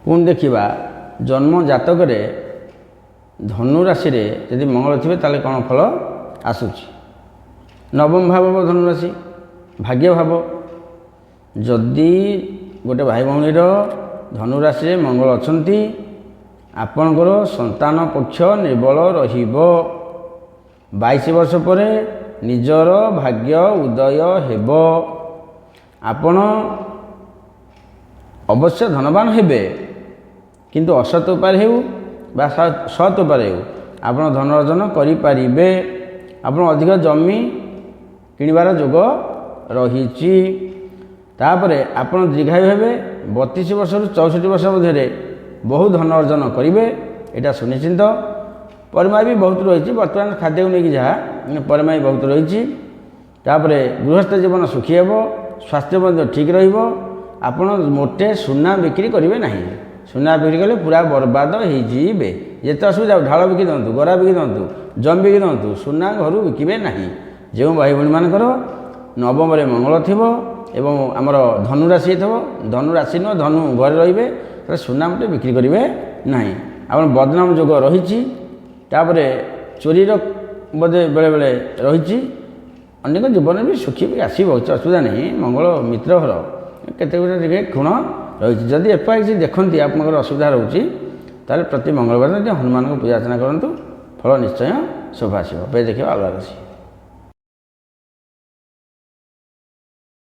पुणी देखा जन्म जातक धनु राशि यदि मंगल थे ताले कौन फल आसूची नवम भाव धनुराशि भाग्य भाव जदि गोटे भाई भौणीर धनुराशि मंगल अछंती आपणकर संतान पक्ष निर्बल रहिब 22 वर्ष पर निजर भाग्य उदय हेब आपण अवश्य धनवान हेबे किंतु असत उपाय हेउ बा सत उपाय हेउ आपण धन अर्जन करिपारिबे आपण अधिक जमी किणवार जोग रही तापरे आपण दीर्घायु हेबे 32 वर्ष रु 64 वर्ष मध्य बहुत धन अर्जन करेंगे यहाँ सुनिश्चित परिमा भी बहुत रही बर्तमान खाद्य को लेकिन जहाँ परिमा भी बहुत रही गृहस्थ जीवन सुखी हे स्वास्थ्य ठीक रपण मोटे सुना बिक्री करेंगे ना सुना बिक्री कले पूरा बर्बाद होते असुविधा ढाल बिकी दिंतु गरा बिकी दिंतु जम बिकी दिंतु सुना घर बिके ना जो भाई भाई मानकर नवम मंगल थी एवं आमर धनुराशि धनुराशि नुह धनु घर रे सुना मोटे बिक्री करेंगे ना आप बदनाम जोग रही चोरीर बोधे बेले बेले रही अनेक जीवन भी सुखी भी आसो କିଛି असुविधा नहीं मंगल मित्र घर केते गुटे गुण रही जदि एपाई किसी देखती आपंकर असुविधा रोचे प्रति मंगलवार हनुमान को पूजा अर्चना करूँ फल निश्चय शुभ आस देखिए अलग राशि।